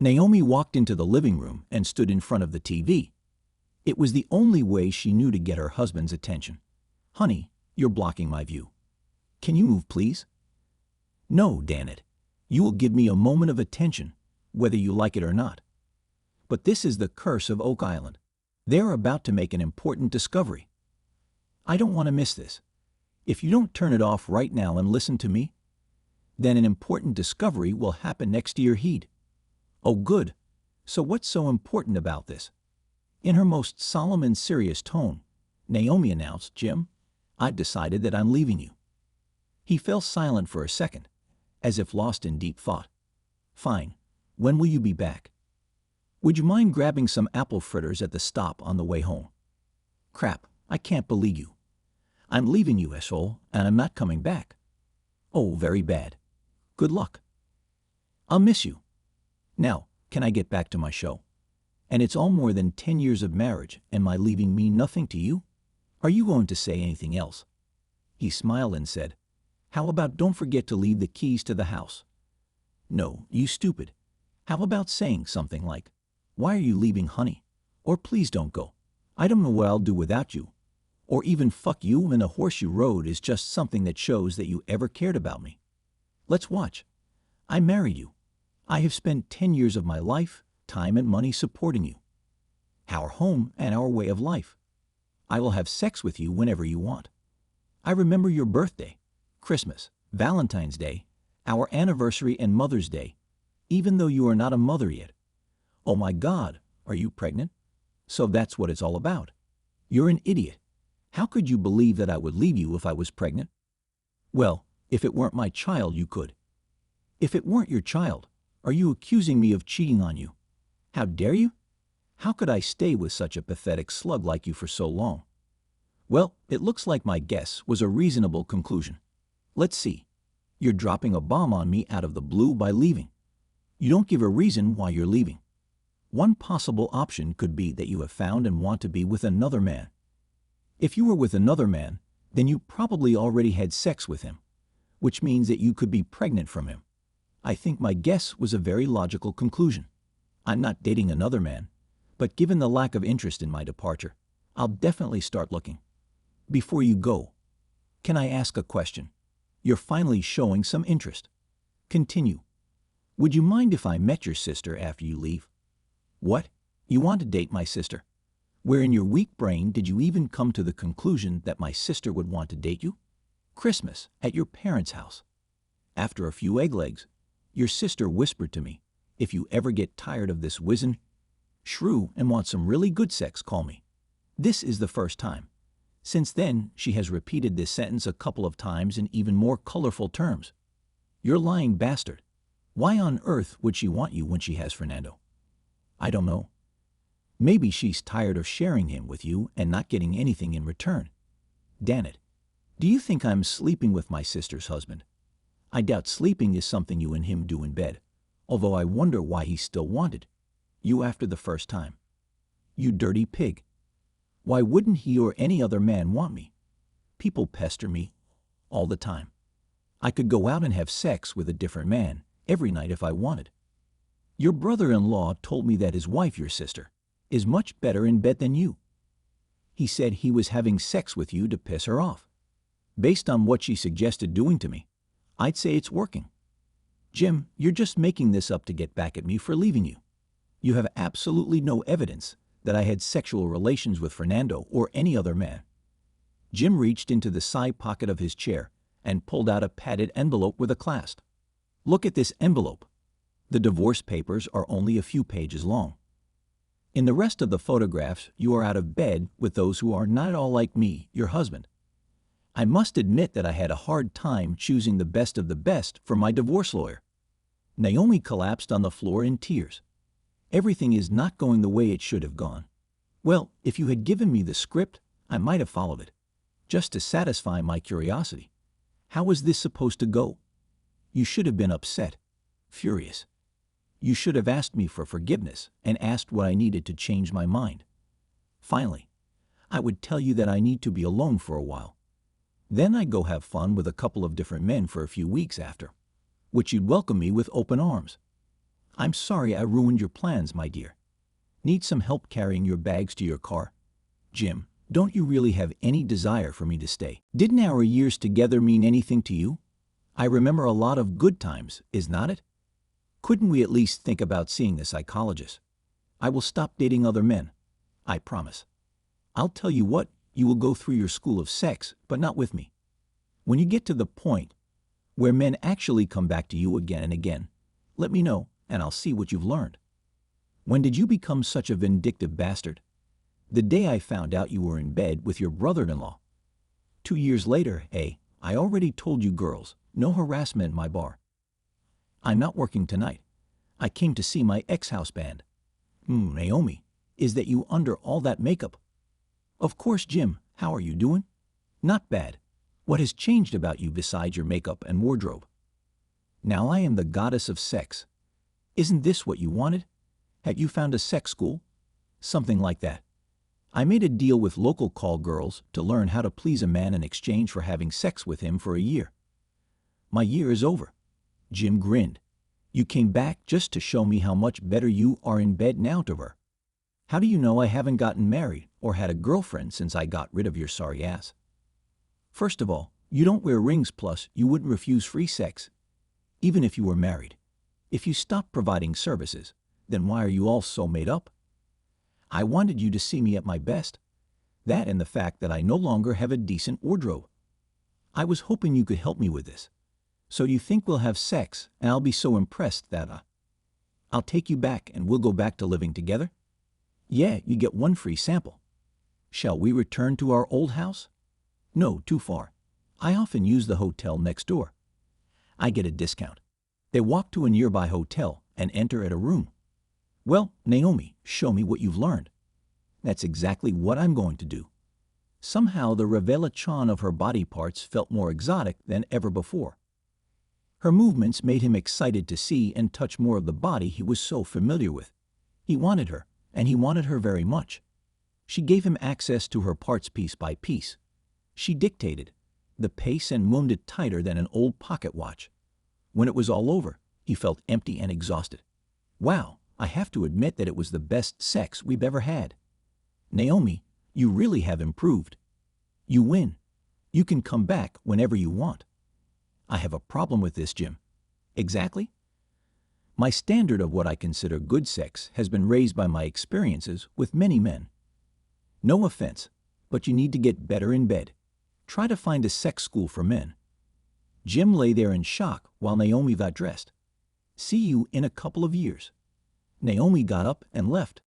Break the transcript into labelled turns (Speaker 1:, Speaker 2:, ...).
Speaker 1: Naomi walked into the living room and stood in front of the TV. It was the only way she knew to get her husband's attention. "Honey, you're blocking my view. Can you move, please?" "No, damn it. You will give me a moment of attention, whether you like it or not." But this is the curse of Oak Island. They're about to make an important discovery. I don't want to miss this. If you don't turn it off right now and listen to me, then an important discovery will happen next to your heat. Oh, good. So what's so important about this? In her most solemn and serious tone, Naomi announced, "Jim, I've decided that I'm leaving you." He fell silent for a second, as if lost in deep thought. "Fine. When will you be back? Would you mind grabbing some apple fritters at the stop on the way home?" "Crap, I can't believe you. I'm leaving you, asshole, and I'm not coming back." "Oh, very bad. Good luck." "I'll miss you. Now, can I get back to my show? And it's all more than 10 years of marriage, and my leaving mean nothing to you? Are you going to say anything else?" He smiled and said, "How about don't forget to leave the keys to the house?" "No, you stupid. How about saying something like, 'Why are you leaving, honey?' Or 'Please don't go. I don't know what I'll do without you.' Or even 'Fuck you and the horse you rode' is just something that shows that you ever cared about me. Let's watch. I married you. I have spent 10 years of my life, time and money supporting you. Our home and our way of life. I will have sex with you whenever you want. I remember your birthday, Christmas, Valentine's Day, our anniversary and Mother's Day, even though you are not a mother yet. Oh my God, are you pregnant? So that's what it's all about. You're an idiot. How could you believe that I would leave you if I was pregnant? Well, if it weren't my child, you could. If it weren't your child, are you accusing me of cheating on you? How dare you? How could I stay with such a pathetic slug like you for so long? Well, it looks like my guess was a reasonable conclusion. Let's see. You're dropping a bomb on me out of the blue by leaving. You don't give a reason why you're leaving. One possible option could be that you have found and want to be with another man. If you were with another man, then you probably already had sex with him, which means that you could be pregnant from him. I think my guess was a very logical conclusion. I'm not dating another man, but given the lack of interest in my departure, I'll definitely start looking. Before you go, can I ask a question? You're finally showing some interest. Continue. Would you mind if I met your sister after you leave? What? You want to date my sister? Where in your weak brain did you even come to the conclusion that my sister would want to date you? Christmas, at your parents' house. After a few egg legs, your sister whispered to me, "If you ever get tired of this wizened shrew and want some really good sex, call me." This is the first time. Since then, she has repeated this sentence a couple of times in even more colorful terms. You're lying bastard. Why on earth would she want you when she has Fernando? I don't know. Maybe she's tired of sharing him with you and not getting anything in return. Damn it. Do you think I'm sleeping with my sister's husband? I doubt sleeping is something you and him do in bed, although I wonder why he still wanted you after the first time. You dirty pig. Why wouldn't he or any other man want me? People pester me all the time. I could go out and have sex with a different man every night if I wanted. Your brother-in-law told me that his wife, your sister, is much better in bed than you. He said he was having sex with you to piss her off. Based on what she suggested doing to me, I'd say it's working. Jim, you're just making this up to get back at me for leaving you. You have absolutely no evidence that I had sexual relations with Fernando or any other man. Jim reached into the side pocket of his chair and pulled out a padded envelope with a clasp. Look at this envelope. The divorce papers are only a few pages long. In the rest of the photographs, you are out of bed with those who are not at all like me, your husband. I must admit that I had a hard time choosing the best of the best for my divorce lawyer. Naomi collapsed on the floor in tears. Everything is not going the way it should have gone. Well, if you had given me the script, I might have followed it, just to satisfy my curiosity. How was this supposed to go? You should have been upset, furious. You should have asked me for forgiveness and asked what I needed to change my mind. Finally, I would tell you that I need to be alone for a while. Then I'd go have fun with a couple of different men for a few weeks after, which you'd welcome me with open arms. I'm sorry I ruined your plans, my dear. Need some help carrying your bags to your car? Jim, don't you really have any desire for me to stay? Didn't our years together mean anything to you? I remember a lot of good times, is not it? Couldn't we at least think about seeing the psychologist? I will stop dating other men. I promise. I'll tell you what, you will go through your school of sex, but not with me. When you get to the point where men actually come back to you again and again, let me know, and I'll see what you've learned. When did you become such a vindictive bastard? The day I found out you were in bed with your brother-in-law. 2 years later, I already told you girls, no harassment in my bar. I'm not working tonight. I came to see my ex-house band. Naomi, is that you under all that makeup? Of course, Jim, how are you doing? Not bad. What has changed about you besides your makeup and wardrobe? Now I am the goddess of sex. Isn't this what you wanted? Have you found a sex school? Something like that. I made a deal with local call girls to learn how to please a man in exchange for having sex with him for a year. My year is over. Jim grinned. You came back just to show me how much better you are in bed now to her. How do you know I haven't gotten married or had a girlfriend since I got rid of your sorry ass? First of all, you don't wear rings, plus you wouldn't refuse free sex, even if you were married. If you stopped providing services, then why are you all so made up? I wanted you to see me at my best. That and the fact that I no longer have a decent wardrobe. I was hoping you could help me with this. So you think we'll have sex and I'll be so impressed that I'll take you back and we'll go back to living together? Yeah, you get one free sample. Shall we return to our old house? No, too far. I often use the hotel next door. I get a discount. They walk to a nearby hotel and enter at a room. Well, Naomi, show me what you've learned. That's exactly what I'm going to do. Somehow the revelation of her body parts felt more exotic than ever before. Her movements made him excited to see and touch more of the body he was so familiar with. He wanted her, and he wanted her very much. She gave him access to her parts piece by piece. She dictated the pace and wound it tighter than an old pocket watch. When it was all over, he felt empty and exhausted. Wow, I have to admit that it was the best sex we've ever had. Naomi, you really have improved. You win. You can come back whenever you want. I have a problem with this, Jim. Exactly? My standard of what I consider good sex has been raised by my experiences with many men. No offense, but you need to get better in bed. Try to find a sex school for men. Jim lay there in shock while Naomi got dressed. See you in a couple of years. Naomi got up and left.